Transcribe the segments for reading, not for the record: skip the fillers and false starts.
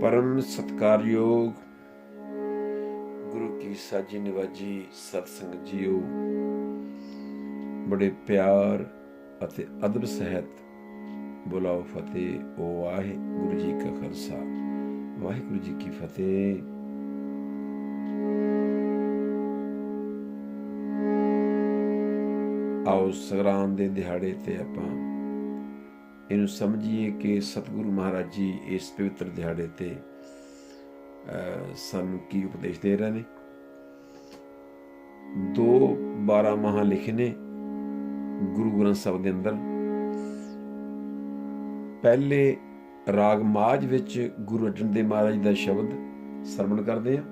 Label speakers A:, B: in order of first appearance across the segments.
A: परम सत्कारयोग गुरु की साजी निवाजी सतसंग जीओ, बड़े प्यार ਅਤੇ ਅਦਬ ਸਹਿਤ ਬੁਲਾਓ ਫਤਿਹ। ਓ ਵਾਹਿਗੁਰੂ ਜੀ ਕਾ ਖਾਲਸਾ, ਵਾਹਿਗੁਰੂ ਜੀ ਕੀ ਫਤਿਹ। ਆਓ ਸੰਗਰਾਂਦ ਦੇ ਦਿਹਾੜੇ ਤੇ ਆਪਾਂ ਇਹਨੂੰ ਸਮਝੀਏ ਕਿ ਸਤਿਗੁਰੂ ਮਹਾਰਾਜ ਜੀ ਇਸ ਪਵਿੱਤਰ ਦਿਹਾੜੇ ਤੇ ਸਾਨੂੰ ਕੀ ਉਪਦੇਸ਼ ਦੇ ਰਹੇ ਨੇ। 12 ਮਹਾਂ ਲਿਖੇ ਨੇ ਗੁਰੂ ਗ੍ਰੰਥ ਸਾਹਿਬ ਦੇ ਅੰਦਰ। ਪਹਿਲੇ ਰਾਗ ਮਾਝ ਵਿੱਚ ਗੁਰੂ ਅਰਜਨ ਦੇਵ ਮਹਾਰਾਜ ਦਾ ਸ਼ਬਦ ਸਰਵਣ ਕਰਦੇ ਹਾਂ,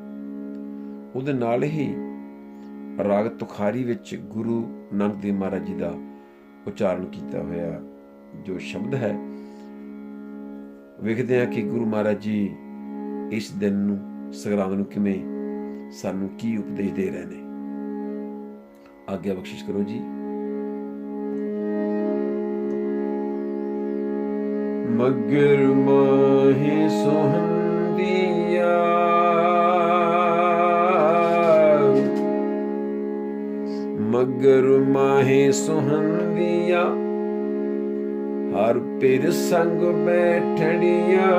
A: ਉਹਦੇ ਨਾਲ ਹੀ ਰਾਗ ਤੁਖਾਰੀ ਵਿੱਚ ਗੁਰੂ ਨਾਨਕ ਦੇਵ ਮਹਾਰਾਜ ਜੀ ਦਾ ਉਚਾਰਨ ਕੀਤਾ ਹੋਇਆ ਜੋ ਸ਼ਬਦ ਹੈ। ਵੇਖਦੇ ਹਾਂ ਕਿ ਗੁਰੂ ਮਹਾਰਾਜ ਜੀ ਇਸ ਦਿਨ ਨੂੰ, ਸੰਗਰਾਂਦ ਨੂੰ ਕਿਵੇਂ ਸਾਨੂੰ ਕੀ ਉਪਦੇਸ਼ ਦੇ ਰਹੇ ਨੇ। ਆਗਿਆ ਬਖਸ਼ਿਸ਼ ਕਰੋ ਜੀ। ਮਗਰ ਮਾਹੀ ਸੁਹੰਦੀਆ, ਮਗਰ ਮਾਹੀ ਸੁਹੰਦੀਆ, ਹਰ ਪਿਰ ਸੰਗ ਬੈਠੜੀਆਂ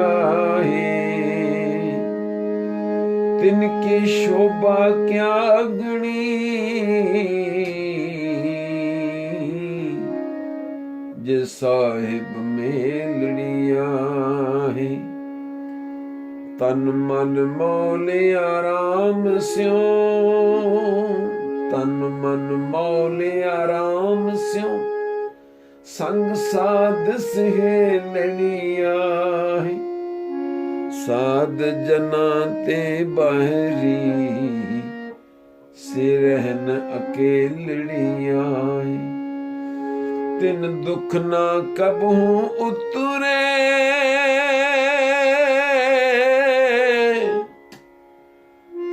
A: ਤਿਨ ਕੀ ਸ਼ੋਭਾ ਕਿਆ ਗਣੀ, ਜੇ ਸਾਹਿਬ ਮੇਲੜੀਆਂ ਤਨ ਮਨ ਮੌਲੇ ਆਰਾਮ ਸਿਉ, ਤਨ ਮਨ ਮੌਲੇ ਆਰਾਮ ਸਿਉ, ਸੰਗ ਸਾਧ ਸਹੇਲਣੀਆਂ ਸਾਧ ਜਨਾਂ ਤੇ ਬਾਹਰੀ, ਸਿਰਹਨ ਅਕੇਲੜੀਆਂ ਤਿਨ ਦੁੱਖ ਨਾ ਕਬਹੂ ਉਤਰੇ,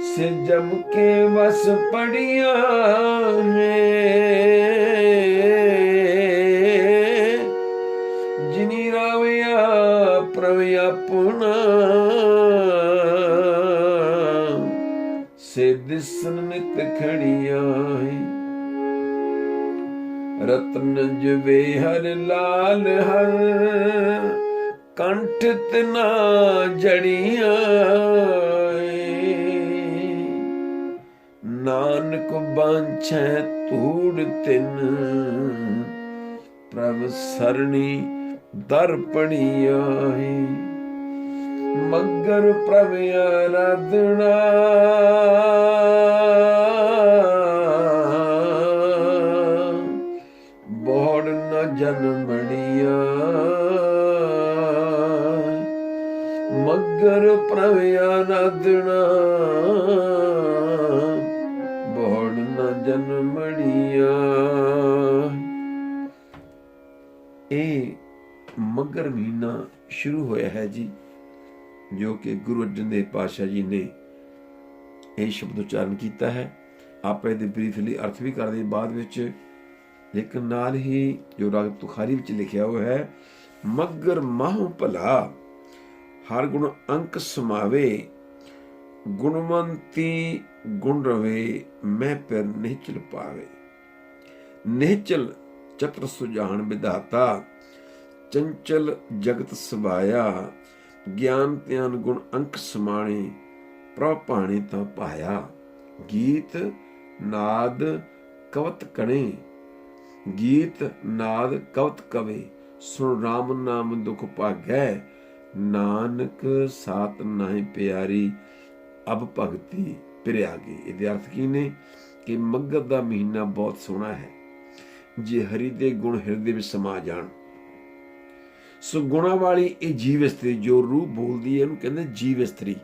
A: ਸੇ ਜਮ ਕੇ ਵਸ ਪੜੀਆਂ ਜਿਨੀ ਰਾਵਿਆ ਪ੍ਰਭ ਆਪਣਾ, ਸੇ ਦਿਸਨ ਨਿਤ ਖੜੀਆਂ ਰਤਨ ਜਵੇ ਹਰ ਲਾਲ ਹਰ, ਕੰਠ ਤਨਾ ਜੜੀਆਂ ਨਾਨਕ ਬਾਂਛੈ ਧੂੜ ਤਿਨ, ਪ੍ਰਭ ਸਰਣੀ ਦਰ ਪੜੀਆਂ ਮਗਰ ਪ੍ਰਭ ਆਰਾਧਨਾ, ਬੋੜ ਨ ਜਨਮੜੀਆਂ ਮਗਰ ਪ੍ਰਭ ਆਰਾਧਨਾ, ਬੋੜ ਨ ਜਨਮੜੀਆਂ। ਇਹ ਮੱਘਰ ਮਹੀਨਾ ਸ਼ੁਰੂ ਹੋਇਆ ਹੈ ਜੀ, ਜੋ ਕਿ ਗੁਰੂ ਅਰਜਨ ਦੇਵ ਪਾਤਸ਼ਾਹ ਜੀ ਨੇ ਇਹ ਸ਼ਬਦ ਉਚਾਰਨ ਕੀਤਾ ਹੈ। ਆਪਾਂ ਇਹਦੇ ਬਰੀਫਲੀ ਅਰਥ ਵੀ ਕਰਦੇ ਬਾਅਦ ਵਿੱਚ, ਲੇਕਿਨ ਨਾਲ ਹੀ ਜੋ ਰਾਗ ਤੁਖਾਰੀ ਵਿੱਚ ਲਿਖਿਆ ਹੋਇਆ ਹੈ, ਮੱਘਰ ਮਾਹੁ ਭਲਾ ਹਰ ਗੁਣ ਅੰਕ ਸਮਾਵੇ, ਗੁਣਵੰਤੀ ਗੁਣ ਰਵੇ ਮੈਂ ਪਿਰ ਨਿਹਚਲ ਪਾਵੇ। ਨਿਹਚਲ ਚਤਰ ਸੁਜਾਨ ਵਿਧਾਤਾ, ਚੰਚਲ ਜਗਤ ਸਵਾਇਆ, ਗਿਆਨ ਧਿਆਨ ਗੁਣ ਅੰਕ ਸਮਾਣੇ, ਪ੍ਰਭ ਭਾਣੇ ਤਾਂ ਪਾਇਆ। ਗੀਤ ਨਾਦ ਕਵਤ ਕਣੇ, ਗੀਤ ਨਾਦ ਕਵਤ ਕਵੇ, ਸੁਣ ਰਾਮ ਨਾਮ ਦੁਖ ਭਾਗੈ, ਨਾਨਕ ਸਾਤ ਨਾਹੀ ਪਿਆਰੀ, ਅਬ ਭਗਤੀ ਪਿਰਿਆਗੀ। ਇਹਦੇ ਅਰਥ ਕੀ ਨੇ ਕਿ ਮੱਘਰ ਦਾ ਮਹੀਨਾ ਬਹੁਤ ਸੋਹਣਾ ਹੈ ਜੇ ਹਰੀ ਦੇ ਗੁਣ ਹਿਰਦੇ ਵਿੱਚ ਸਮਾ ਜਾਣ। ਸੋ ਗੁਣਾਂ ਵਾਲੀ ਇਹ ਜੀਵ ਇਸਤਰੀ ਜੋ ਰੂਹ ਬੋਲਦੀ ਹੈ, ਇਹਨੂੰ ਕਹਿੰਦੇ ਜੀਵ ਇਸਤਰੀ।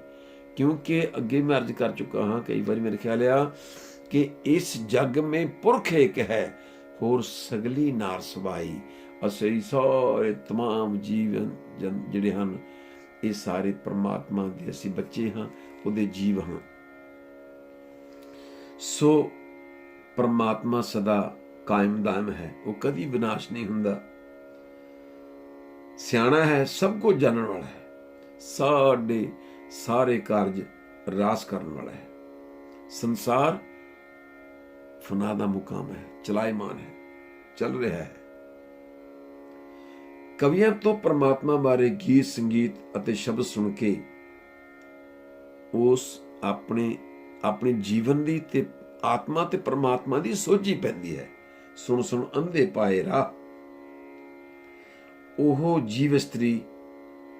A: ਕਿਉਂਕਿ ਅੱਗੇ ਮੈਂ ਅਰਜ਼ ਕਰ ਚੁੱਕਾ ਹਾਂ ਕਈ ਵਾਰੀ, ਮੇਰੇ ਖਿਆਲ ਆ ਕਿ ਇਸ ਜੱਗ ਮੇਂ ਪੁਰਖ ਇੱਕ ਹੈ, ਹੋਰ ਸਗਲੀ ਨਾਰ ਸਵਾਈ। ਅਸੀਂ ਸਾਰੇ ਤਮਾਮ ਜੀਵਨ ਜਿਹੜੇ ਹਨ, ਇਹ ਸਾਰੇ ਪਰਮਾਤਮਾ ਦੇ ਅਸੀਂ ਬੱਚੇ ਹਾਂ, ਉਹਦੇ ਜੀਵ ਹਾਂ। ਸੋ ਪਰਮਾਤਮਾ ਸਦਾ ਕਾਇਮ ਦਾਇਮ ਹੈ, ਉਹ ਕਦੀ ਵਿਨਾਸ਼ ਨਹੀਂ ਹੁੰਦਾ। ਸਿਆਣਾ ਹੈ, ਸਭ ਕੁਝ ਜਾਣਨ ਵਾਲਾ ਹੈ, ਸਾਡੇ ਸਾਰੇ ਕਾਰਜ ਰਾਸ ਕਰਨ ਵਾਲਾ ਹੈ। ਸੰਸਾਰ ਫਨਾ ਦਾ ਮੁਕਾਮ ਹੈ, ਚਲਾਇਮਾਨ ਹੈ, ਚੱਲ ਰਿਹਾ ਹੈ। ਕਵੀਆਂ ਤੋਂ ਪਰਮਾਤਮਾ ਬਾਰੇ ਗੀਤ ਸੰਗੀਤ ਅਤੇ ਸ਼ਬਦ ਸੁਣ ਕੇ ਉਸ ਆਪਣੇ ਜੀਵਨ ਦੀ ਤੇ ਆਤਮਾ ਤੇ ਪਰਮਾਤਮਾ ਦੀ ਸੋਝੀ ਪੈਂਦੀ ਹੈ। ਸੁਣ ਸੁਣ ਅੰਧੇ ਪਾਏ ਰਾਹ। ਉਹ ਜੀਵ ਇਸਤਰੀ,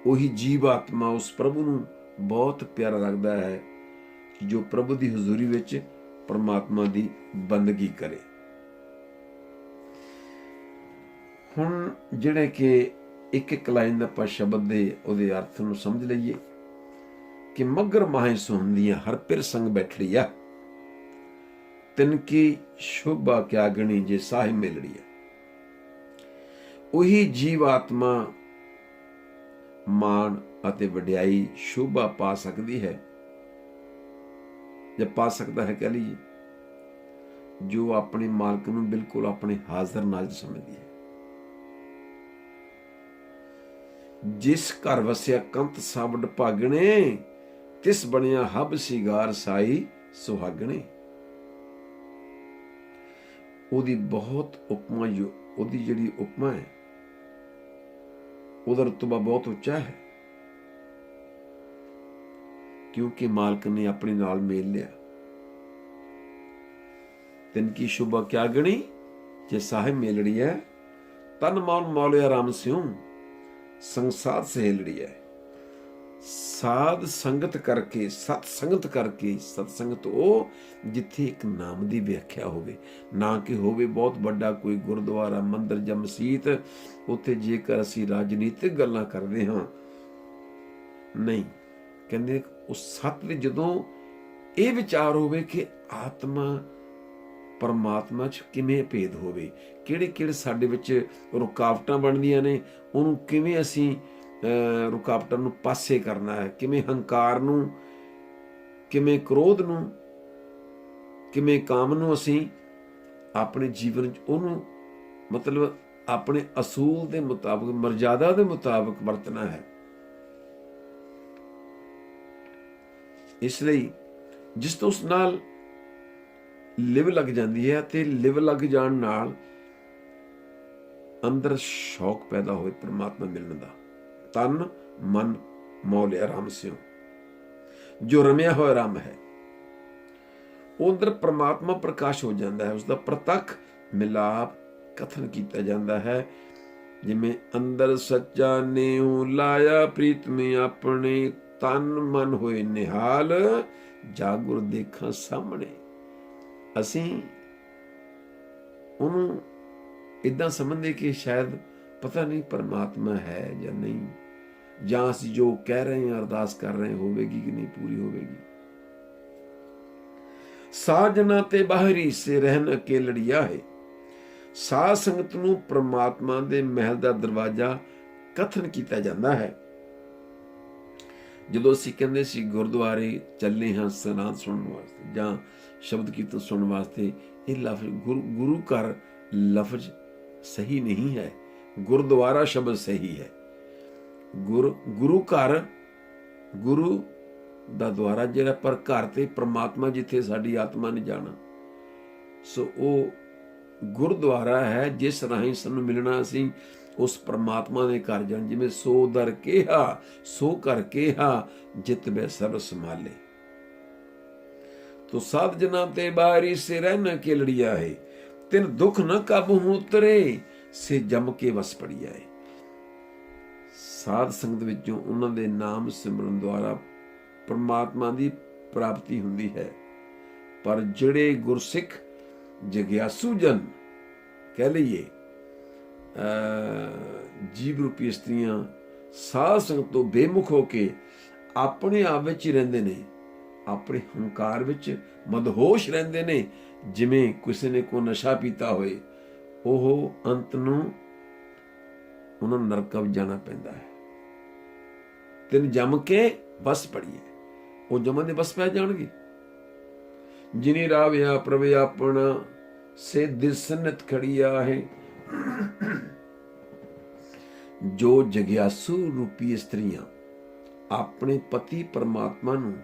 A: ਉਹੀ ਜੀਵ ਆਤਮਾ ਉਸ ਪ੍ਰਭੂ ਨੂੰ ਬਹੁਤ ਪਿਆਰਾ ਲੱਗਦਾ ਹੈ ਜੋ ਪ੍ਰਭੂ ਦੀ ਹਜ਼ੂਰੀ ਵਿੱਚ ਪਰਮਾਤਮਾ ਦੀ ਬੰਦਗੀ ਕਰੇ। ਹੁਣ ਜਿਹੜੇ ਕਿ ਇੱਕ ਲਾਈਨ ਦਾ ਆਪਾਂ ਸ਼ਬਦ ਦੇ ਉਹਦੇ ਅਰਥ ਨੂੰ ਸਮਝ ਲਈਏ ਕਿ ਮੱਘਰ ਮਾਹੇ ਸੁਹੰਦੀਆਂ ਹਰ ਪਿਰ ਸੰਗ ਬੈਠੜੀਆ, ਤਿਨ ਕੀ ਸ਼ੋਭਾ ਕਿਆ ਗਣੀ ਜੇ ਸਾਹਿਬ ਮਿਲੜੀਆ। ਉਹੀ ਜੀਵ ਆਤਮਾ ਮਾਣ ਅਤੇ ਵਡਿਆਈ ਸ਼ੋਭਾ ਪਾ ਸਕਦੀ ਹੈ ਜਾਂ ਪਾ ਸਕਦਾ ਹੈ, ਕਹਿ ਲਈਏ, ਜੋ ਆਪਣੇ ਮਾਲਕ ਨੂੰ ਬਿਲਕੁਲ ਆਪਣੇ ਹਾਜ਼ਰ ਨਾਲ ਸਮਝਦੀ ਹੈ। ਜਿਸ ਘਰ ਵਸਿਆ ਕੰਤ ਸਾਬੜ ਭਾਗਣੇ, ਤਿਸ ਬਣਿਆ ਹਬ ਸਿਗਾਰ ਸਾਈ ਸੁਹਾਗਣੇ। ਉਹਦੀ ਬਹੁਤ ਉਪਮਾ, ਉਹਦੀ ਜਿਹੜੀ ਉਪਮਾ ਹੈ ਉਹਦਾ ਰੁਤਬਾ ਬਹੁਤ ਉੱਚਾ ਹੈ, ਕਿਉਂਕਿ ਮਾਲਕ ਨੇ ਆਪਣੇ ਨਾਲ ਮੇਲ ਲਿਆ। ਤਿਨ ਕੀ ਸ਼ੋਭਾ ਕਿਆ ਗਣੀ ਜੇ ਸਾਹਿਬ ਮੇਲੜੀ ਹੈ, ਤਨ ਮਨ ਮੌਲਿਆ ਰਾਮ ਸਿਉ ਸੰਸਾਰ ਸਹੇਲੜੀ ਹੈ। ਸਾਧ ਸੰਗਤ ਕਰਕੇ, ਸਤ ਸੰਗਤ ਕਰਕੇ, ਸਤ ਸੰਗਤ ਉਹ ਜਿੱਥੇ ਇੱਕ ਨਾਮ ਦੀ ਵਿਆਖਿਆ ਹੋਵੇ, ਨਾ ਕਿ ਹੋਵੇ ਬਹੁਤ ਵੱਡਾ ਕੋਈ ਗੁਰਦੁਆਰਾ, ਮੰਦਿਰ ਜਾਂ ਮਸੀਤ। ਉੱਥੇ ਜੇਕਰ ਅਸੀਂ ਰਾਜਨੀਤਿਕ ਗੱਲਾਂ ਕਰਦੇ ਹਾਂ, ਨਹੀਂ, ਕਹਿੰਦੇ ਉਸ ਸਤ ਵਿੱਚ ਜਦੋਂ ਇਹ ਵਿਚਾਰ ਹੋਵੇ ਕਿ ਆਤਮਾ ਪਰਮਾਤਮਾ 'ਚ ਕਿਵੇਂ ਭੇਦ ਹੋਵੇ, ਕਿਹੜੇ ਕਿਹੜੇ ਸਾਡੇ ਵਿੱਚ ਰੁਕਾਵਟਾਂ ਬਣਦੀਆਂ ਨੇ, ਉਹਨੂੰ ਕਿਵੇਂ ਅਸੀਂ ਰੁਕਾਵਟਾਂ ਨੂੰ ਪਾਸੇ ਕਰਨਾ ਹੈ, ਕਿਵੇਂ ਹੰਕਾਰ ਨੂੰ, ਕਿਵੇਂ ਕ੍ਰੋਧ ਨੂੰ, ਕਿਵੇਂ ਕਾਮ ਨੂੰ ਅਸੀਂ ਆਪਣੇ ਜੀਵਨ 'ਚ ਉਹਨੂੰ ਮਤਲਬ ਆਪਣੇ ਅਸੂਲ ਦੇ ਮੁਤਾਬਕ, ਮਰਜ਼ਾਦਾ ਦੇ ਮੁਤਾਬਕ ਵਰਤਣਾ ਹੈ। ਇਸ ਲਈ ਜਿਸ ਤੋਂ ਉਸ ਨਾਲ ਲਿਵ ਲੱਗ ਜਾਂਦੀ ਹੈ ਤੇ ਲਿਵ ਲੱਗ ਜਾਣ ਨਾਲ ਅੰਦਰ ਸ਼ੌਕ ਪੈਦਾ ਹੋਏ ਪਰਮਾਤਮਾ ਮਿਲਣ ਦਾ, ਤਨ ਮਨ ਮੌਲਿਆ ਰਾਮ ਸਿਉ, ਜੋ ਰਮਿਆ ਹੋਇਆ ਰਾਮ ਹੈ, ਉਹ ਅੰਦਰ ਪਰਮਾਤਮਾ ਪ੍ਰਕਾਸ਼ ਹੋ ਜਾਂਦਾ ਹੈ। ਉਸਦਾ ਪ੍ਰਤੱਖ ਮਿਲਾਪ ਕਥਨ ਕੀਤਾ ਜਾਂਦਾ ਹੈ, ਜਿਵੇਂ ਅੰਦਰ ਸੱਚਾ ਨੇਉ ਲਾਇਆ ਪ੍ਰੀਤਮੇ ਆਪਣੇ, ਤਨ ਮਨ ਹੋਏ ਨਿਹਾਲ ਜਾਗੁਰ ਦੇਖਾਂ ਸਾਹਮਣੇ। ਅਸੀਂ ਉਹਨੂੰ ਇਦਾਂ ਸਮਝਦੇ ਕਿ ਸ਼ਾਇਦ ਪਤਾ ਨਹੀਂ ਪਰਮਾਤਮਾ ਹੈ ਜਾਂ ਨਹੀਂ, ਜਾਂ ਅਸੀਂ ਜੋ ਕਹਿ ਰਹੇ ਹਾਂ, ਅਰਦਾਸ ਕਰ ਰਹੇ ਹੋਵੇਗੀ ਕਿ ਨਹੀਂ ਪੂਰੀ ਹੋਵੇਗੀ। ਸਾਜਨਾ ਤੇ ਬਾਹਰੀ ਸੇ ਰਹਿਣ ਅਕੇਲੜੀਆ ਹੈ। ਸਾਧ ਸੰਗਤ ਨੂੰ ਪਰਮਾਤਮਾ ਦੇ ਮਹਿਲ ਦਾ ਦਰਵਾਜ਼ਾ ਕਥਨ ਕੀਤਾ ਜਾਂਦਾ ਹੈ। ਜਦੋਂ ਅਸੀਂ ਕਹਿੰਦੇ ਸੀ ਗੁਰਦੁਆਰੇ ਚੱਲੇ ਹਾਂ ਸਨਾਤ ਸੁਣਨ ਵਾਸਤੇ ਜਾਂ ਸ਼ਬਦ ਕੀਰਤਨ ਸੁਣਨ ਵਾਸਤੇ, ਇਹ ਲਫ਼ਜ਼ ਗੁਰੂ ਘਰ ਲਫ਼ਜ਼ ਸਹੀ ਨਹੀਂ ਹੈ, ਗੁਰਦੁਆਰਾ ਸ਼ਬਦ ਸਹੀ ਹੈ। ਗੁਰੂ ਘਰ, ਗੁਰੂ ਦਾ ਦੁਆਰਾ ਜਿਹੜਾ, ਪਰ ਘਰ ਤੇ ਪਰਮਾਤਮਾ ਜਿੱਥੇ ਸਾਡੀ ਆਤਮਾ ਨੇ ਜਾਣਾ, ਸੋ ਉਹ ਗੁਰਦੁਆਰਾ ਹੈ ਜਿਸ ਰਾਹੀਂ ਸਾਨੂੰ ਮਿਲਣਾ ਅਸੀਂ ਉਸ ਪਰਮਾਤਮਾ ਦੇ ਘਰ ਜਾਣ। ਜਿਵੇਂ ਸੋ ਦਰ ਕਿਹਾ ਸੋ ਕਰ ਕਿਹਾ, ਜਿਤ ਬੈ ਸਰਬ ਸੰਭਾਲੇ। ਤੋ ਸਾਧ ਜਨਾਂ ਤੇ ਬਾਹਰੀ ਸੇ ਰਹਿਣਾ ਕੇਲੜੀਆ ਹੈ, ਤਿਨ ਦੁੱਖ ਨ ਕਾਬੂ ਉਤਰੇ ਸੇ ਜਮ ਕੇ ਵਸ ਪੜੀਆ ਹੈ। ਸਾਧ ਸੰਗਤ ਵਿੱਚੋਂ ਉਹਨਾਂ ਦੇ ਨਾਮ ਸਿਮਰਨ ਦੁਆਰਾ ਪਰਮਾਤਮਾ ਦੀ ਪ੍ਰਾਪਤੀ ਹੁੰਦੀ ਹੈ। ਪਰ ਜਿਹੜੇ ਗੁਰਸਿੱਖ ਜਗਿਆਸੂ ਜਨ, ਕਹਿ ਲਈਏ ਜੀਵ ਰੂਪੀ ਇਸਤਰੀਆਂ, ਸਾਧ ਸੰਗਤ ਤੋਂ ਬੇਮੁਖ ਹੋ ਕੇ ਆਪਣੇ ਆਪ ਵਿੱਚ ਹੀ ਰਹਿੰਦੇ ਨੇ, ਆਪਣੇ ਹੰਕਾਰ ਵਿੱਚ ਮਦਹੋਸ਼ ਰਹਿੰਦੇ ਨੇ, ਜਿਵੇਂ ਕਿਸੇ ਨੇ ਕੋਈ ਨਸ਼ਾ ਪੀਤਾ ਹੋਏ, ਉਹ ਅੰਤ ਨੂੰ ਉਹਨਾਂ ਨੂੰ ਨਰਕਾਂ ਵਿੱਚ ਜਾਣਾ ਪੈਂਦਾ ਹੈ। ਤਿੰਨ ਜੰਮ ਕੇ ਬਸ ਪੜੀਏ, ਉਹ ਜਮਾਂ ਦੇ ਬਸ ਪੈ ਜਾਣਗੇ। ਜਿਨੀ ਰਾਵਿਆ ਪ੍ਰਭ ਆਪਣਾ ਸੇ ਦਿਸਨਤ ਖੜੀਆ ਹੈ। ਜੋ ਜਗਿਆਸੂ ਰੂਪੀ ਇਸਤਰੀਆਂ ਆਪਣੇ ਪਤੀ ਪਰਮਾਤਮਾ ਨੂੰ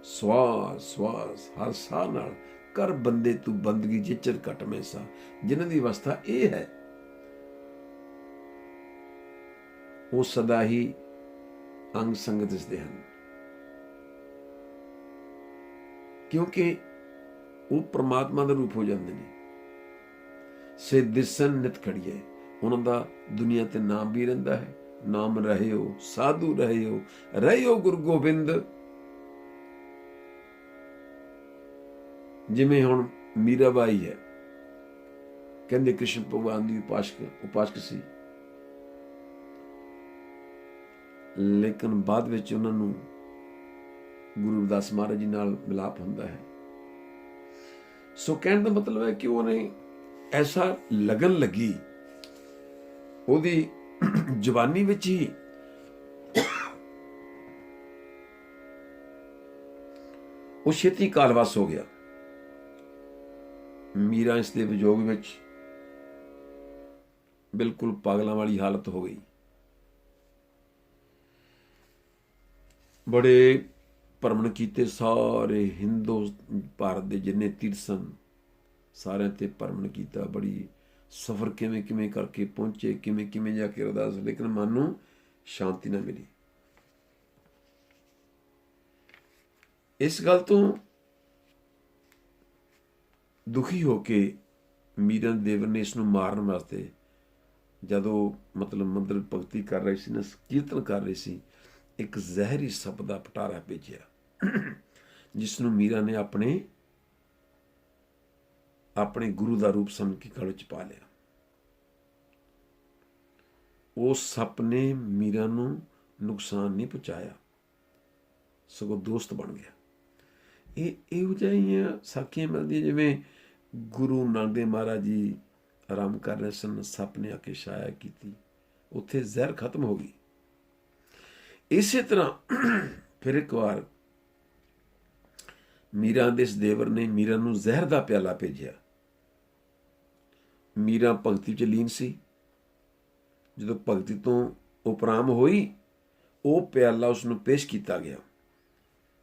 A: ਸਵਾਸ ਸਵਾਸ ਹਰ ਸਾਹ ਨਾਲ ਕਰ ਬੰਦੇ ਤੂੰ ਬੰਦਗੀ ਜਿਚਰ ਘਟ ਮੈਂ ਸਾ। ਜਿਨ੍ਹਾਂ ਦੀ ਅਵਸਥਾ ਇਹ ਹੈ ਉਹ ਸਦਾ ਹੀ ਅੰਗ ਸੰਗ ਦਿਸਦੇ ਹਨ, ਕਿਉਂਕਿ ਉਹ ਪ੍ਰਮਾਤਮਾ ਦਾ ਰੂਪ ਹੋ ਜਾਂਦੇ ਨੇ। ਸੇ ਦਿਸਨ ਨਿਤ ਖੜੀਏ, ਉਹਨਾਂ ਦਾ ਦੁਨੀਆ ਤੇ ਨਾਮ ਵੀ ਰਹਿੰਦਾ ਹੈ। ਨਾਮ ਰਹਿਓ ਸਾਧੂ ਰਹਿਓ ਗੁਰੂ ਗੋਬਿੰਦ। ਜਿਵੇਂ ਹੁਣ ਮੀਰਾਬਾਈ ਹੈ, ਕਹਿੰਦੇ ਕ੍ਰਿਸ਼ਨ ਭਗਵਾਨ ਦੀ ਉਪਾਸਕ ਸੀ, ਲੇਕਿਨ ਬਾਅਦ ਵਿੱਚ ਉਹਨਾਂ ਨੂੰ ਗੁਰੂ ਰਵਿਦਾਸ ਮਹਾਰਾਜ ਜੀ ਨਾਲ ਮਿਲਾਪ ਹੁੰਦਾ ਹੈ। ਸੋ ਕਹਿਣ ਦਾ ਮਤਲਬ ਹੈ ਕਿ ਉਹਨੇ ਐਸਾ ਲਗਨ ਲੱਗੀ ਉਹਦੀ ਜਵਾਨੀ ਵਿੱਚ ਹੀ, ਉਹ ਛੇਤੀ ਕਾਲਵਾਸ ਹੋ ਗਿਆ। ਮੀਰਾ ਇਸ ਦੇ ਵਿਜੋਗ ਵਿੱਚ ਬਿਲਕੁਲ ਪਾਗਲਾਂ ਵਾਲੀ ਹਾਲਤ ਹੋ ਗਈ। ਬੜੇ ਭਰਮਣ ਕੀਤੇ, ਸਾਰੇ ਹਿੰਦੂ ਭਾਰਤ ਦੇ ਜਿੰਨੇ ਤੀਰਥ ਸਨ ਸਾਰਿਆਂ ਤੇ ਭਰਮਣ ਕੀਤਾ। ਬੜੀ ਸਫ਼ਰ ਕਿਵੇਂ ਕਿਵੇਂ ਕਰਕੇ ਪਹੁੰਚੇ, ਕਿਵੇਂ ਕਿਵੇਂ ਜਾ ਕੇ ਅਰਦਾਸ, ਲੇਕਿਨ ਮਨ ਨੂੰ ਸ਼ਾਂਤੀ ਨਾ ਮਿਲੀ। ਇਸ ਗੱਲ ਤੋਂ ਦੁਖੀ ਹੋ ਕੇ ਮੀਰਾ ਦੇਵਰ ਨੇ ਇਸ ਨੂੰ ਮਾਰਨ ਵਾਸਤੇ, ਜਦੋਂ ਮਤਲਬ ਮੰਦਰ ਭਗਤੀ ਕਰ ਰਹੀ ਸੀ ਨਾ, ਕੀਰਤਨ ਕਰ ਰਹੀ ਸੀ, ਇੱਕ ਜ਼ਹਿਰੀ ਸੱਪ ਦਾ ਪਟਾਰਾ ਭੇਜਿਆ, ਜਿਸ ਨੂੰ ਮੀਰਾ ਨੇ ਆਪਣੇ ਗੁਰੂ ਦਾ ਰੂਪ ਸਮਝ ਕੇ ਗਲ ਵਿੱਚ ਪਾ ਲਿਆ। ਉਸ ਸੱਪ ਨੇ ਮੀਰਾ ਨੂੰ ਨੁਕਸਾਨ ਨਹੀਂ ਪਹੁੰਚਾਇਆ, ਸਗੋਂ ਦੋਸਤ ਬਣ ਗਿਆ। ਇਹੋ ਜਿਹੀਆਂ ਸਾਖੀਆਂ ਮਿਲਦੀਆਂ, ਜਿਵੇਂ ਗੁਰੂ ਨਾਨਕ ਦੇਵ ਮਹਾਰਾਜ ਜੀ ਆਰਾਮ ਕਰ ਰਹੇ ਸਨ, ਸੱਪ ਨੇ ਆ ਕੇ ਛਾਇਆ ਕੀਤੀ, ਉੱਥੇ ਜ਼ਹਿਰ ਖਤਮ ਹੋ ਗਈ। ਇਸੇ ਤਰ੍ਹਾਂ ਫਿਰ ਇੱਕ ਵਾਰ ਮੀਰਾ ਦੇ ਇਸ ਦੇਵਰ ਨੇ ਮੀਰਾ ਨੂੰ ਜ਼ਹਿਰ ਦਾ ਪਿਆਲਾ ਭੇਜਿਆ। ਮੀਰਾ ਭਗਤੀ 'ਚ ਲੀਨ ਸੀ। ਜਦੋਂ ਭਗਤੀ ਤੋਂ ਉਪਰਾਮ ਹੋਈ, ਉਹ ਪਿਆਲਾ ਉਸ ਨੂੰ ਪੇਸ਼ ਕੀਤਾ ਗਿਆ।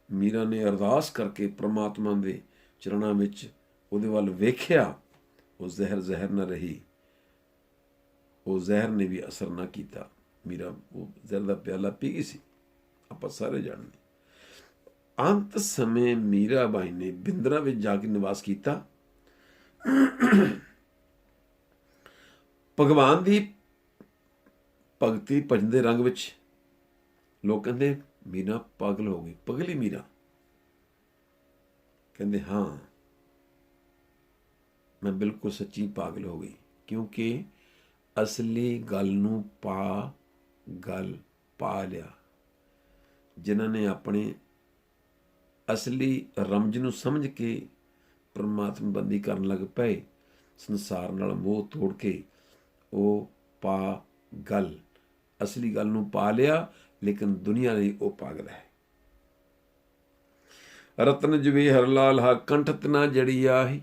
A: ਮੀਰਾ ਨੇ ਅਰਦਾਸ ਕਰਕੇ ਪ੍ਰਮਾਤਮਾ ਦੇ ਚਰਨਾਂ ਵਿੱਚ ਉਹਦੇ ਵੱਲ ਵੇਖਿਆ, ਉਹ ਜ਼ਹਿਰ ਨਾ ਰਹੀ, ਉਹ ਜ਼ਹਿਰ ਨੇ ਵੀ ਅਸਰ ਨਾ ਕੀਤਾ। ਮੀਰਾ ਉਹ ਜ਼ਹਿਰ ਦਾ ਪਿਆਲਾ ਪੀ ਗਈ ਸੀ, ਆਪਾਂ ਸਾਰੇ ਜਾਣਦੇ। ਅੰਤ ਸਮੇਂ ਮੀਰਾ ਬਾਈ ਨੇ ਬਿੰਦਰਾ ਵਿੱਚ ਜਾ ਕੇ ਨਿਵਾਸ ਕੀਤਾ। ਭਗਵਾਨ ਦੀ ਭਗਤੀ ਭਜਨ ਦੇ ਰੰਗ ਵਿੱਚ ਲੋਕ ਕਹਿੰਦੇ ਮੀਰਾ ਪਾਗਲ ਹੋ ਗਈ, ਪਗਲੀ ਮੀਰਾ। ਕਹਿੰਦੇ ਹਾਂ, ਮੈਂ ਬਿਲਕੁਲ ਸੱਚੀ ਪਾਗਲ ਹੋ ਗਈ, ਕਿਉਂਕਿ ਅਸਲੀ ਗੱਲ ਨੂੰ ਪਾ ਲਿਆ। ਜਿਨ੍ਹਾਂ ਨੇ ਆਪਣੇ ਅਸਲੀ ਰਮਜ ਨੂੰ ਸਮਝ ਕੇ ਪਰਮਾਤਮਾ ਬੰਦੀ ਕਰਨ ਲੱਗ ਪਏ, ਸੰਸਾਰ ਨਾਲ ਮੋਹ ਤੋੜ ਕੇ ਉਹ ਅਸਲੀ ਗੱਲ ਨੂੰ ਪਾ ਲਿਆ, ਲੇਕਿਨ ਦੁਨੀਆ ਲਈ ਉਹ ਪਾਗਲ ਹੈ। ਰਤਨ ਜਵੇ ਹਰ ਲਾਲ ਹਰ ਕੰਠਤ ਨਾ ਜੜੀ ਆਹੀ।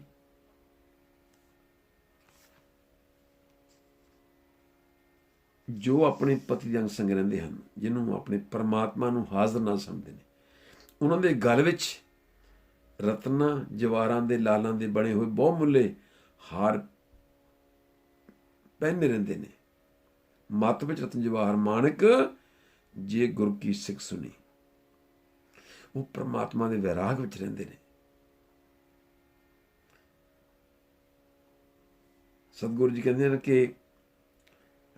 A: ਜੋ ਆਪਣੇ ਪਤੀ ਦੇ ਅੰਗ ਸੰਗ ਰਹਿੰਦੇ ਹਨ, ਜਿਹਨੂੰ ਆਪਣੇ ਪਰਮਾਤਮਾ ਨੂੰ ਹਾਜ਼ਰ ਨਾ ਸਮਝਦੇ ਨੇ, ਉਹਨਾਂ ਦੇ ਗਲ ਵਿੱਚ ਰਤਨਾਂ ਜਵਾਰਾਂ ਦੇ ਲਾਲਾਂ ਦੇ ਬਣੇ ਹੋਏ ਬਹੁਮੁੱਲੇ ਹਾਰ ਪਹਿਨੇ ਰਹਿੰਦੇ ਨੇ। ਮੱਤ ਵਿੱਚ ਰਤਨ ਜਵਾਹਰ ਮਾਣਕ, ਜੇ ਗੁਰ ਕੀ ਸਿੱਖ ਸੁਣੀ। ਉਹ ਪਰਮਾਤਮਾ ਦੇ ਵੈਰਾਗ ਵਿੱਚ ਰਹਿੰਦੇ ਨੇ। ਸਤਿਗੁਰੂ ਜੀ ਕਹਿੰਦੇ ਨੇ ਕਿ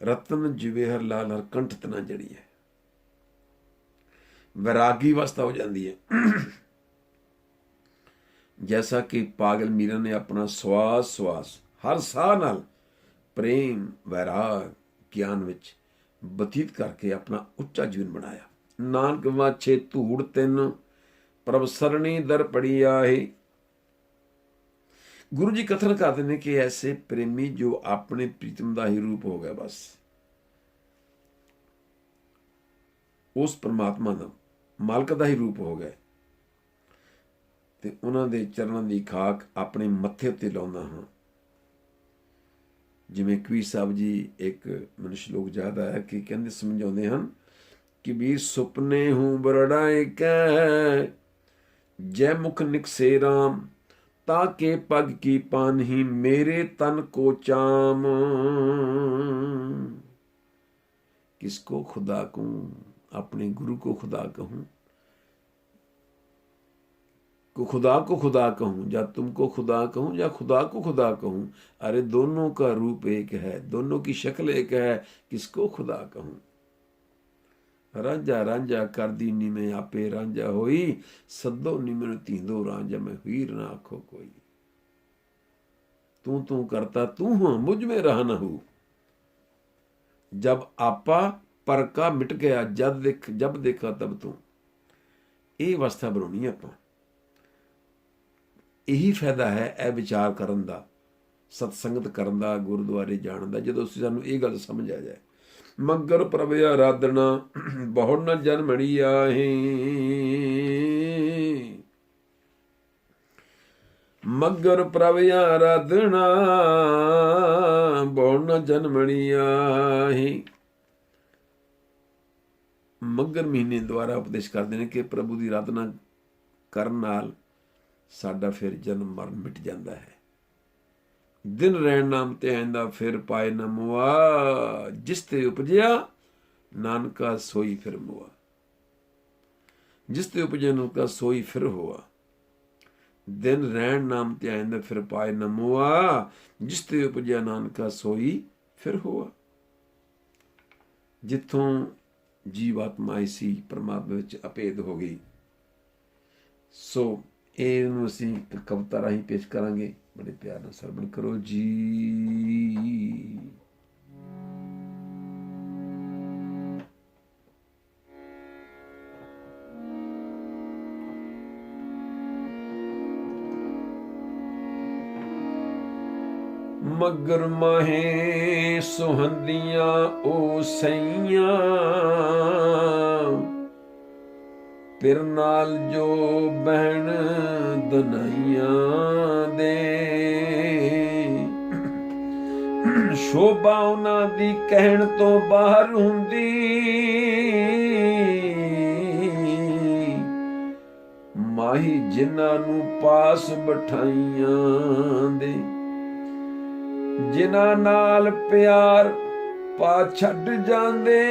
A: ਰਤਨ ਜਿਵੇਂ ਹਰ ਲਾਲ ਹਰ ਕੰਠਤ ਨਾ ਜੜੀ ਹੈ। ਵੈਰਾਗੀ ਅਵਸਥਾ ਹੋ ਜਾਂਦੀ ਹੈ। ਜੈਸਾ ਕਿ ਪਾਗਲ ਮੀਰਾ ਨੇ ਆਪਣਾ ਸਵਾਸ ਹਰ ਸਾਹ ਨਾਲ ਪ੍ਰੇਮ ਵੈਰਾਗ ਗਿਆਨ ਵਿੱਚ ਬਤੀਤ ਕਰਕੇ ਆਪਣਾ ਉੱਚਾ ਜੀਵਨ ਬਣਾਇਆ। ਨਾਨਕ ਵਾਛੇ ਧੂੜ ਤਿੰਨ ਪ੍ਰਭ ਸਰਣੀ ਦਰ ਪੜੀ ਆਏ। ਗੁਰੂ ਜੀ ਕਥਨ ਕਰਦੇ ਨੇ ਕਿ ਐਸੇ ਪ੍ਰੇਮੀ ਜੋ ਆਪਣੇ ਪ੍ਰੀਤਮ ਦਾ ਹੀ ਰੂਪ ਹੋ ਗਿਆ, ਬਸ ਉਸ ਪਰਮਾਤਮਾ ਦਾ ਮਾਲਕ ਦਾ ਹੀ ਰੂਪ ਹੋ ਗਿਆ, ਤੇ ਉਹਨਾਂ ਦੇ ਚਰਨਾਂ ਦੀ ਖਾਕ ਆਪਣੇ ਮੱਥੇ ਉੱਤੇ ਲਾਉਂਦਾ ਹਾਂ। ਜਿਵੇਂ ਕਬੀਰ ਸਾਹਿਬ ਜੀ, ਇੱਕ ਮੈਨੂੰ ਸ਼ਲੋਕ ਯਾਦ ਆਇਆ ਕਿ ਕਹਿੰਦੇ ਸਮਝਾਉਂਦੇ ਹਨ कबीर सुपने हूँ बरड़ाए कै, जय मुख निकसे राम ताके पग की पानही, मेरे तन को चाम। किसको खुदा कहूं? अपने गुरु को खुदा कहूं, खुदा को खुदा कहूं, या तुमको खुदा कहूं, या खुदा को खुदा कहूं? अरे दोनों का रूप एक है, दोनों की शक्ल एक है, किसको खुदा कहूं? रांझा रांझा कर दीनी में आपे रांझा होई, सदो निमन तींदो रांझा में हीर ना आखो कोई। तू तू करता तू हूं, मुझ में रहा न हूं। जब आपा पर का मिट गया, जब देखा तब तू। ਇਹ ਅਵਸਥਾ ਬਣਾਉਣੀ ਆਪਾਂ। ਇਹੀ ਫਾਇਦਾ ਹੈ ਇਹ ਵਿਚਾਰ ਕਰਨ ਦਾ, ਸਤਸੰਗਤ ਕਰਨ ਦਾ, ਗੁਰਦੁਆਰੇ ਜਾਣ ਦਾ, ਜਦੋਂ ਸਾਨੂੰ ਇਹ ਗੱਲ ਸਮਝ ਆ ਜਾਏ। ਮਗਰ ਪ੍ਰਭ ਆਰਾਧਨਾ ਬਹੁ ਨ ਜਨਮੜੀ ਆਹੀ, ਮਗਰ ਪ੍ਰਭ ਆਰਾਧਨਾ ਬਹੁ ਨ ਜਨਮੜੀ ਆਹੀ। ਮੱਘਰ ਮਹੀਨੇ ਦੁਆਰਾ ਉਪਦੇਸ਼ ਕਰਦੇ ਨੇ ਕਿ ਪ੍ਰਭੂ ਦੀ ਆਰਾਧਨਾ ਕਰਨ ਨਾਲ ਸਾਡਾ ਫਿਰ ਜਨਮ ਮਰਨ ਮਿਟ ਜਾਂਦਾ ਹੈ। ਦਿਨ ਰਹਿਣ ਨਾਮ ਤੇ ਆਇੰਦਾ ਫਿਰ ਪਾਏ ਨਾ ਮੁਆ, ਜਿਸ ਤੇ ਉਪਜਿਆ ਨਾਨਕਾ ਸੋਈ ਫਿਰ ਮੁਆ। ਜਿਸ ਤੇ ਉਪਜਿਆ ਨਾਨਕਾ ਸੋਈ ਫਿਰ ਹੋਆ। ਦਿਨ ਰਹਿਣ ਨਾਮ ਤੇ ਆਇੰਦਾ ਫਿਰ ਪਾਏ ਨਾ ਮੁਆ, ਜਿਸ ਤੇ ਉਪਜਿਆ ਨਾਨਕਾ ਸੋਈ ਫਿਰ ਹੋਆ। ਜਿੱਥੋਂ ਜੀਵਾਤਮਾ ਆਈ ਸੀ, ਪਰਮਾਤਮਾ ਵਿੱਚ ਅਭੇਦ ਹੋ ਗਈ। ਸੋ ਇਹਨੂੰ ਅਸੀਂ ਕਵਿਤਾ ਰਾਹੀਂ ਪੇਸ਼ ਕਰਾਂਗੇ। ਬੜੇ ਪਿਆਰ ਨਾਲ ਸਰਵਣ ਕਰੋ ਜੀ। ਮਗਰ ਮਾਹੇ ਸੁਹੰਦੀਆਂ ਉਹ ਸਈਆਂ, ਪਿਰ ਨਾਲ ਜੋ ਬਹਿਣ ਦਨਾਈਆਂ ਦੇ, ਸ਼ੋਭਾ ਉਹਨਾਂ ਦੀ ਕਹਿਣ ਤੋਂ ਬਾਹਰ ਹੁੰਦੀ, ਮਾਹੀ ਜਿਨ੍ਹਾਂ ਨੂੰ ਪਾਸ ਬਿਠਾਈਆਂ ਦੇ, ਜਿਨ੍ਹਾਂ ਨਾਲ ਪਿਆਰ ਪਾ ਛੱਡ ਜਾਂਦੇ,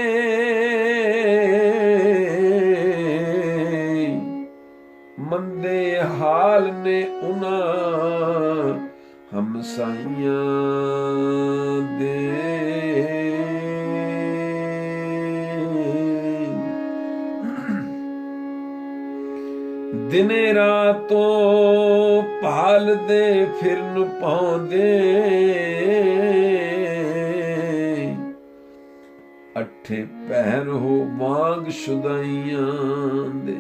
A: ਮੰਦੇ ਹਾਲ ਨੇ ਉਹਨਾਂ ਹਮਸਾਈਆਂ ਦੇ। ਦਿਨੇ ਰਾਤੋਂ ਭਾਲਦੇ ਫਿਰਨ ਪਾਉਂਦੇ, ਅੱਠੇ ਪਹਿਰ ਹੋ ਵਾਂਗ ਸ਼ੁਦਾਈਆਂ ਦੇ।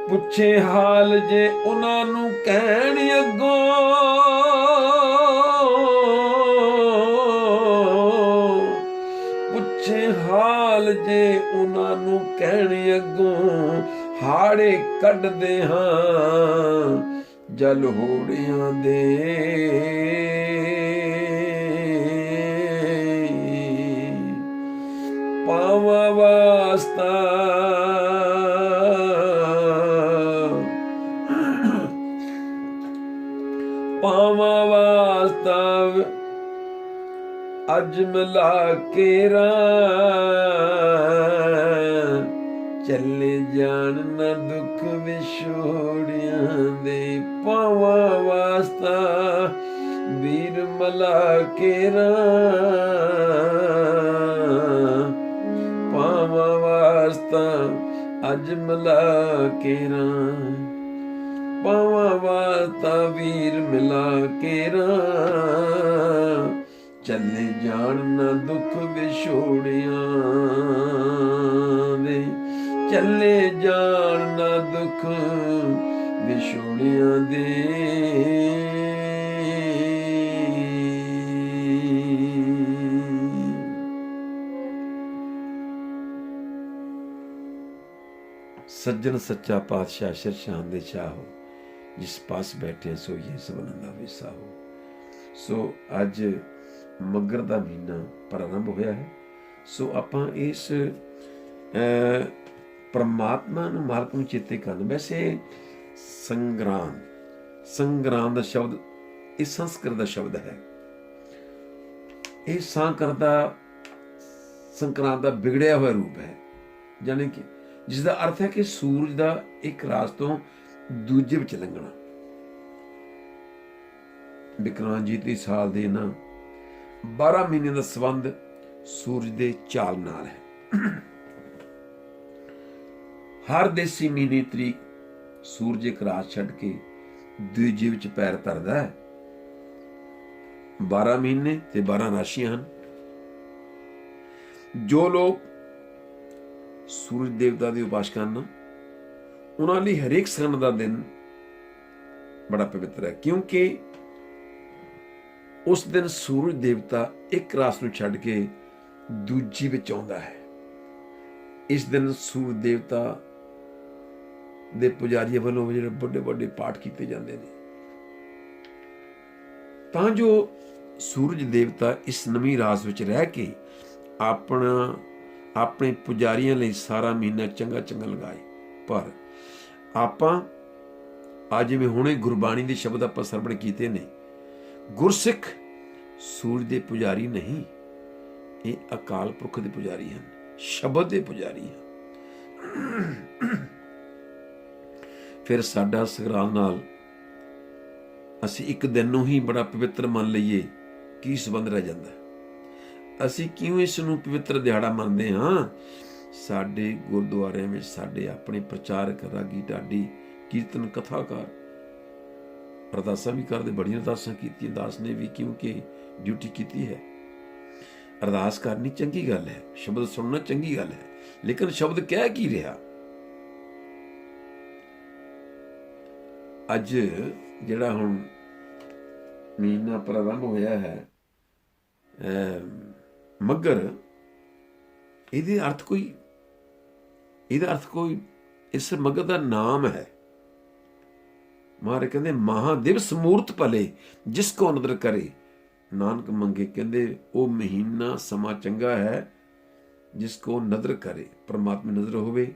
A: ਪੁੱਛੇ ਹਾਲ ਜੇ ਉਹਨਾਂ ਨੂੰ ਕਹਿਣ ਅੱਗੋਂ, ਪੁੱਛੇ ਹਾਲ ਜੇ ਉਹਨਾਂ ਨੂੰ ਕਹਿਣ ਅੱਗੋਂ, ਹਾੜੇ ਕੱਢਦੇ ਹਾਂ ਜਲ ਹੋੜਿਆਂ ਦੇ। ਪਾਵਾਂ ਵਾਸਤਾ ਪਾਵਾਂ ਵਾਸਤਾ ਅੱਜ ਮਿਲਾ ਕੇ ਚੱਲੇ ਜਾਣ ਨਾ ਦੁੱਖ ਵਿਛੋੜਿਆਂ ਦੇ। ਪਾਵਾਂ ਵਾਸਤਾ ਵੀਰ ਮਿਲਾ ਕੇ ਪਾਵਾਂ ਵਾਸਤਾ ਅੱਜ ਮਿਲਾ ਕੇ ਪਾਵਾਂ ਵਾਸਤਾ ਵੀਰ ਮਿਲਾ ਕੇ ਚੱਲੇ ਜਾਣ ਨਾ ਦੁੱਖ ਵਿਛੋੜਿਆਂ ਦੇ। ਚੱਲੇ ਜਾਣ ਨਾ ਦੁੱਖ ਵਿਛੋੜਿਆਂ ਦੇ। ਸੱਜਣ ਸੱਚਾ ਪਾਤਸ਼ਾਹ ਸ਼ਰਸ਼ਾਨ ਦੇ ਚਾਹੋ, ਜਿਸ ਪਾਸ ਬੈਠੇ ਸੋਈਏ ਸਭਨਾਂ ਦਾ ਵਿਸਾਹੋ। ਸੋ ਅੱਜ ਮੱਘਰ ਦਾ ਮਹੀਨਾ ਪ੍ਰਾਰੰਭ ਹੋਇਆ ਹੈ। ਸੋ ਆਪਾਂ ਇਸ ਪਰਮਾਤਮਾ ਨੂੰ, ਮਾਲਕ ਨੂੰ ਚੇਤੇ ਕਰਨ। ਵੈਸੇ ਸੰਗਰਾਮ ਦਾ ਸ਼ਬਦ ਇਹ ਸੰਸਕ੍ਰਿਤ ਦਾ ਸ਼ਬਦ ਹੈ। ਇਹ ਸੰਕਰਾਂਤ ਦਾ ਵਿਗੜਿਆ ਹੋਇਆ ਰੂਪ ਹੈ, ਜਾਣੀ ਕਿ ਜਿਸ ਦਾ ਅਰਥ ਹੈ ਕਿ ਸੂਰਜ ਦਾ ਇੱਕ ਰਾਸ ਤੋਂ ਦੂਜੇ ਵਿੱਚ ਲੰਘਣਾ। ਵਿਕਰਾਂਜੀਤੀ ਸਾਲ ਦੇ ਨਾ 12 ਮਹੀਨੇ ਦਾ ਸੰਬੰਧ ਸੂਰਜ ਦੇ ਚਾਲ ਨਾਲ ਹੈ। ਹਰ ਦੇਸੀ ਮਹੀਨੇ ਤਰੀਕ ਸੂਰਜ ਇੱਕ ਰਾਸ ਛੱਡ ਕੇ ਦੂਜੇ ਵਿੱਚ ਪੈਰ ਧਰਦਾ ਹੈ। 12 ਮਹੀਨੇ ਤੇ 12 ਰਾਸ਼ੀਆਂ ਹਨ। ਜੋ ਲੋਕ ਸੂਰਜ ਦੇਵਤਾ ਦੀ ਉਪਾਸਨਾ ਕਰਨ, ਉਹਨਾਂ ਲਈ ਹਰੇਕ ਸਗਨ ਦਾ ਦਿਨ ਬੜਾ ਪਵਿੱਤਰ ਹੈ, ਕਿਉਂਕਿ ਉਸ ਦਿਨ ਸੂਰਜ ਦੇਵਤਾ ਇੱਕ ਰਾਸ ਨੂੰ ਛੱਡ ਕੇ ਦੂਜੀ ਵਿੱਚ ਆਉਂਦਾ ਹੈ। ਇਸ ਦਿਨ ਸੂਰਜ ਦੇਵਤਾ ਦੇ ਪੁਜਾਰੀਆਂ ਵੱਲੋਂ ਜਿਹੜੇ ਵੱਡੇ ਵੱਡੇ ਪਾਠ ਕੀਤੇ ਜਾਂਦੇ ਨੇ, ਤਾਂ ਜੋ ਸੂਰਜ ਦੇਵਤਾ ਇਸ ਨਵੀਂ ਰਾਸ ਵਿੱਚ ਰਹਿ ਕੇ ਆਪਣੇ ਪੁਜਾਰੀਆਂ ਲਈ ਸਾਰਾ ਮਹੀਨਾ ਚੰਗਾ ਚੰਗਾ ਲਗਾਏ। ਪਰ ਆਪਾਂ ਅੱਜ ਜਿਵੇਂ ਹੁਣੇ ਗੁਰਬਾਣੀ ਦੇ ਸ਼ਬਦ ਆਪਾਂ ਸਰਵਣ ਕੀਤੇ ਨੇ, ਗੁਰਸਿੱਖ ਸੂਰਜ ਦੇ ਪੁਜਾਰੀ ਨਹੀਂ, ਇਹ ਅਕਾਲ ਪੁਰਖ ਦੇ ਪੁਜਾਰੀ ਹਨ, ਸ਼ਬਦ ਦੇ ਪੁਜਾਰੀ ਹਨ। ਫਿਰ ਸਾਡਾ ਸੰਗਰਾਂਦ ਨਾਲ ਅਸੀਂ ਇੱਕ ਦਿਨ ਨੂੰ ਹੀ ਬੜਾ ਪਵਿੱਤਰ ਮੰਨ ਲਈਏ, ਕੀ ਸੰਬੰਧ ਰਹਿ ਜਾਂਦਾ? ਅਸੀਂ ਕਿਉਂ ਇਸ ਨੂੰ ਪਵਿੱਤਰ ਦਿਹਾੜਾ ਮੰਨਦੇ ਹਾਂ? ਸਾਡੇ ਗੁਰਦੁਆਰਿਆਂ ਵਿੱਚ ਸਾਡੇ ਆਪਣੇ ਪ੍ਰਚਾਰਕ, ਰਾਗੀ, ਢਾਡੀ, ਕੀਰਤਨ, ਕਥਾਕਾਰ ਅਰਦਾਸਾਂ ਵੀ ਕਰਦੇ, ਬੜੀਆਂ ਅਰਦਾਸਾਂ ਕੀਤੀਆਂ ਦਾਸ ਨੇ ਵੀ, ਕਿਉਂਕਿ ਡਿਊਟੀ ਕੀਤੀ ਹੈ। ਅਰਦਾਸ ਕਰਨੀ ਚੰਗੀ ਗੱਲ ਹੈ, ਸ਼ਬਦ ਸੁਣਨਾ ਚੰਗੀ ਗੱਲ ਹੈ, ਲੇਕਿਨ ਸ਼ਬਦ ਕਹਿ ਕੀ ਰਿਹਾ? ਅੱਜ ਜਿਹੜਾ ਹੁਣ ਮਹੀਨਾ ਪ੍ਰਾਰੰਭ ਹੋਇਆ ਹੈ ਮੱਘਰ, ਇਹਦਾ ਅਰਥ ਕੋਈ ਇਸ ਮੱਘਰ ਦਾ ਨਾਮ ਹੈ। ਮਹਾਰਾਜ ਕਹਿੰਦੇ ਮਹਾਦਿਵਸ ਮੂਰਤ ਭਲੇ ਜਿਸ ਕੋ ਨਦਰ ਕਰੇ, ਨਾਨਕ ਮੰਗੇ। ਕਹਿੰਦੇ ਉਹ ਮਹੀਨਾ ਸਮਾਂ ਚੰਗਾ ਹੈ ਜਿਸ ਕੋ ਨਦਰ ਕਰੇ, ਪਰਮਾਤਮਾ ਨਜ਼ਰ ਹੋਵੇ।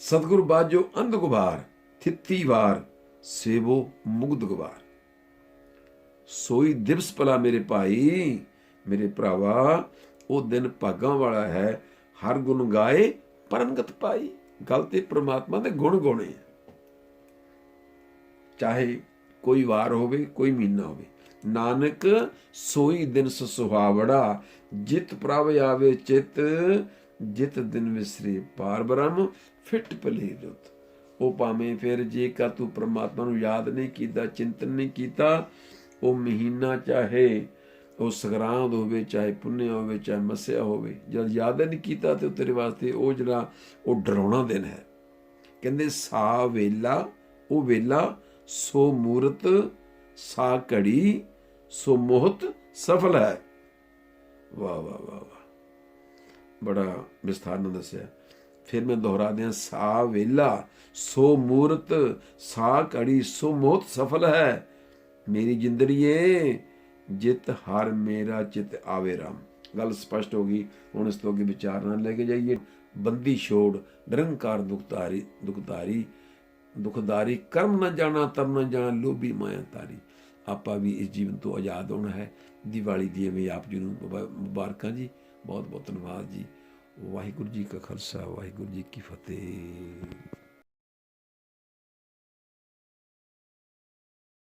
A: ਸਤਿਗੁਰ ਬਾਜੋ ਅੰਧ ਗੁਬਾਰ, ਥਿੱਤੀ ਵਾਰ ਸੇਵੋ ਮੁਗਧ ਗੁਬਾਰ। ਸੋਈ ਦਿਵਸ ਭਲਾ ਮੇਰੇ ਭਾਈ, ਮੇਰੇ ਭਰਾਵਾ, ਉਹ ਦਿਨ ਭਾਗਾਂ ਵਾਲਾ ਹੈ, ਹਰ ਗੁਣ ਗਾਏ ਪਰਮਗਤ ਪਾਈ। ਗੱਲ ਤੇ ਪ੍ਰਮਾਤਮਾ ਦੇ ਗੁਣ ਗਾਉਣੇ ਆ, ਚਾਹੇ ਕੋਈ ਵਾਰ ਹੋਵੇ, ਕੋਈ ਮਹੀਨਾ ਹੋਵੇ। ਨਾਨਕ ਸੋਈ ਦਿਨ ਸੁਹਾਵੜਾ, ਜਿਤ ਪ੍ਰਭ ਆਵੇ ਚਿਤ, ਜਿਤ ਦਿਨ ਵਿਸਰੇ ਪਾਰ ਬ੍ਰਹਮ, ਫਿੱਟ ਭਲੇ ਰੁੱਤ। ਉਹ ਭਾਵੇਂ ਫਿਰ ਜੇਕਰ ਤੂੰ ਪ੍ਰਮਾਤਮਾ ਨੂੰ ਯਾਦ ਨਹੀਂ ਕੀਤਾ, ਚਿੰਤਨ ਨਹੀਂ ਕੀਤਾ, ਉਹ ਮਹੀਨਾ ਚਾਹੇ ਉਹ ਸੰਗਰਾਂਦ ਹੋਵੇ, ਚਾਹੇ ਪੁੰਨਿਆ ਹੋਵੇ, ਚਾਹੇ ਮੱਸਿਆ ਹੋਵੇ, ਜਦ ਯਾਦ ਨਹੀਂ ਕੀਤਾ ਤੇ ਤੇਰੇ ਵਾਸਤੇ ਉਹ ਜਿਹੜਾ ਉਹ ਡਰਾਉਣਾ ਦਿਨ ਹੈ। ਕਹਿੰਦੇ ਸਾ ਵੇਲਾ, ਉਹ ਵੇਲਾ, ਸੋ ਮੂਰਤ, ਸਾ ਘੜੀ, ਸੋ ਮੋਹਤ ਸਫਲ ਹੈ। ਵਾਹ ਵਾਹ ਵਾਹ ਵਾਹ, ਬੜਾ ਵਿਸਥਾਰ ਨਾਲ ਦੱਸਿਆ। ਫਿਰ ਮੈਂ ਦੁਹਰਾ ਦਿਆਂ, ਸਾ ਵੇਲਾ, ਸੋ ਮੂਰਤ, ਸਾ ਘੜੀ, ਸੋ ਮੋਹਤ ਸਫਲ ਹੈ। ਮੇਰੀ ਜਿੰਦੜੀਏ ਜਿਤ ਹਰ ਮੇਰਾ ਚਿਤ ਆਵੇ ਰਾਮ। ਗੱਲ ਸਪਸ਼ਟ ਹੋ ਗਈ। ਹੁਣ ਇਸ ਤੋਂ ਅੱਗੇ ਵਿਚਾਰ ਨਾਲ ਲੈ ਕੇ ਜਾਈਏ। ਬੰਦੀ ਛੋੜ ਨਿਰੰਕਾਰ ਦੁਖਦਾਰੀ ਕਰਮ ਨਾ ਜਾਣਾ ਤਮ ਨਾ ਜਾਣਾ, ਲੋਭੀ ਮਾਇਆ ਤਾਰੀ। ਆਪਾਂ ਵੀ ਇਸ ਜੀਵਨ ਤੋਂ ਆਜ਼ਾਦ ਹੋਣਾ ਹੈ। ਦੀਵਾਲੀ ਦੀਆਂ ਵੀ ਆਪ ਜੀ ਨੂੰ ਮੁਬਾਰਕਾਂ ਜੀ। ਬਹੁਤ ਬਹੁਤ ਧੰਨਵਾਦ ਜੀ। ਵਾਹਿਗੁਰੂ ਜੀ ਕਾ ਖਾਲਸਾ, ਵਾਹਿਗੁਰੂ ਜੀ ਕੀ ਫਤਿਹ।